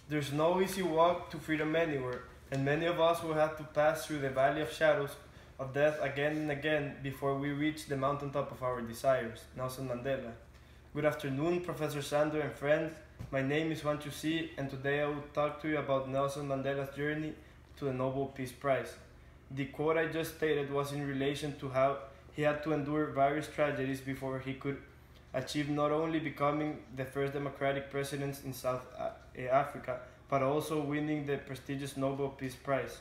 There's no easy walk to freedom anywhere, and many of us will have to pass through the valley of shadows of death again and again before we reach the mountaintop of our desires. Nelson Mandela. Good afternoon, Professor Sander and friends. My name is Juan Chusi, and today I will talk to you about Nelson Mandela's journey to the Nobel Peace Prize. The quote I just stated was in relation to how he had to endure various tragedies before he could achieve not only becoming the first democratic president in South Africa, but also winning the prestigious Nobel Peace Prize.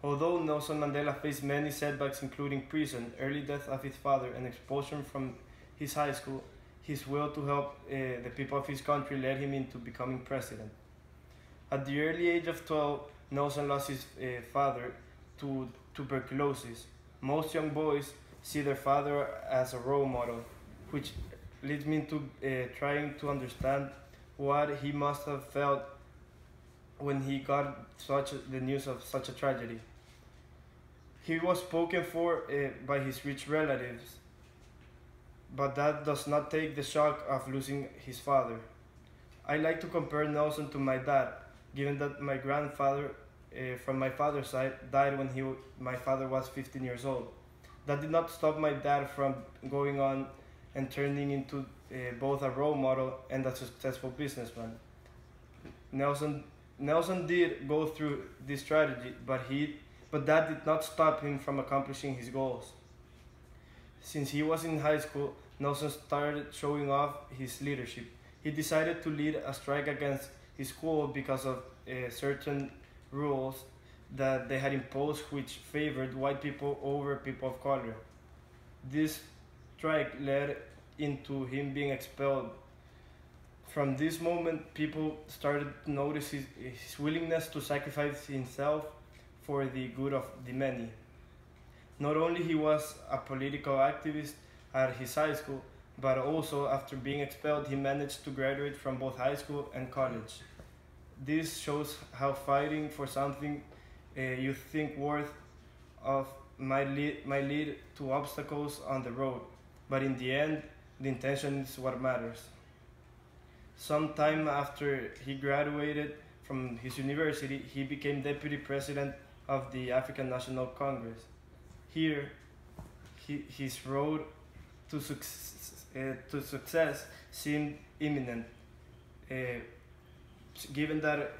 Although Nelson Mandela faced many setbacks including prison, early death of his father, and expulsion from his high school, his will to help the people of his country led him into becoming president. At the early age of 12, Nelson lost his father to tuberculosis. Most young boys see their father as a role model, which leads me to trying to understand what he must have felt when he got the news of such a tragedy. He was spoken for by his rich relatives, but that does not take the shock of losing his father. I like to compare Nelson to my dad, given that my grandfather from my father's side died when my father was 15 years old. That did not stop my dad from going on and turning into both a role model and a successful businessman. Nelson did go through this tragedy, but that did not stop him from accomplishing his goals. Since he was in high school, Nelson started showing off his leadership. He decided to lead a strike against his school because of certain rules that they had imposed which favored white people over people of color. This strike led into him being expelled. From this moment, people started to notice his willingness to sacrifice himself for the good of the many. Not only he was a political activist at his high school, but also after being expelled, he managed to graduate from both high school and college. This shows how fighting for something you think worth of might lead to obstacles on the road, but in the end, the intention is what matters. Sometime after he graduated from his university, he became deputy president of the African National Congress. Here, his road to success seemed imminent, given that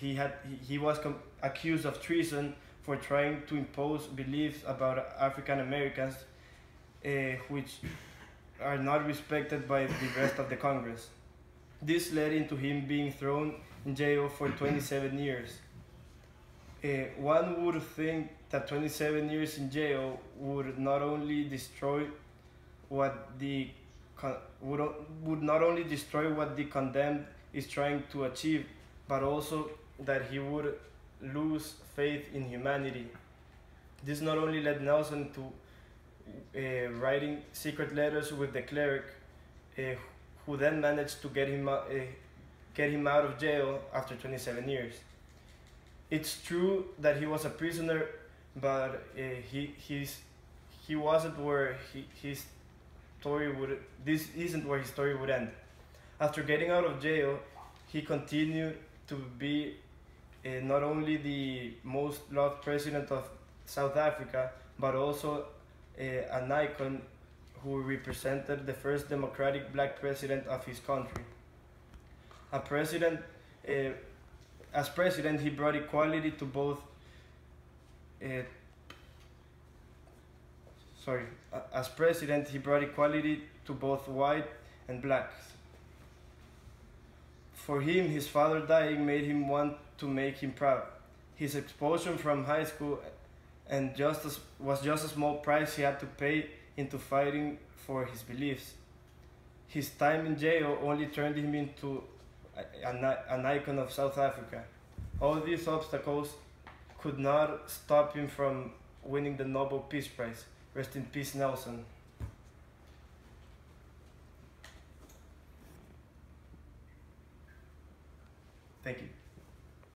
he was accused of treason for trying to impose beliefs about African Americans, which are not respected by the rest of the Congress. This led into him being thrown in jail for 27 years. One would think that 27 years in jail would not only destroy what the condemned is trying to achieve, but also that he would lose faith in humanity. This not only led Nelson to writing secret letters with the cleric, who then managed to get him out of jail after 27 years. It's true that he was a prisoner, but he wasn't where his story would. This isn't where his story would end. After getting out of jail, he continued to be not only the most loved president of South Africa, but also an icon who represented the first democratic black president of his country. As president, he brought equality to both. As president, he brought equality to both white and blacks. For him, his father dying made him want to make him proud. His expulsion from high school was just a small price he had to pay into fighting for his beliefs. His time in jail only turned him into an icon of South Africa. All these obstacles could not stop him from winning the Nobel Peace Prize. Rest in peace, Nelson.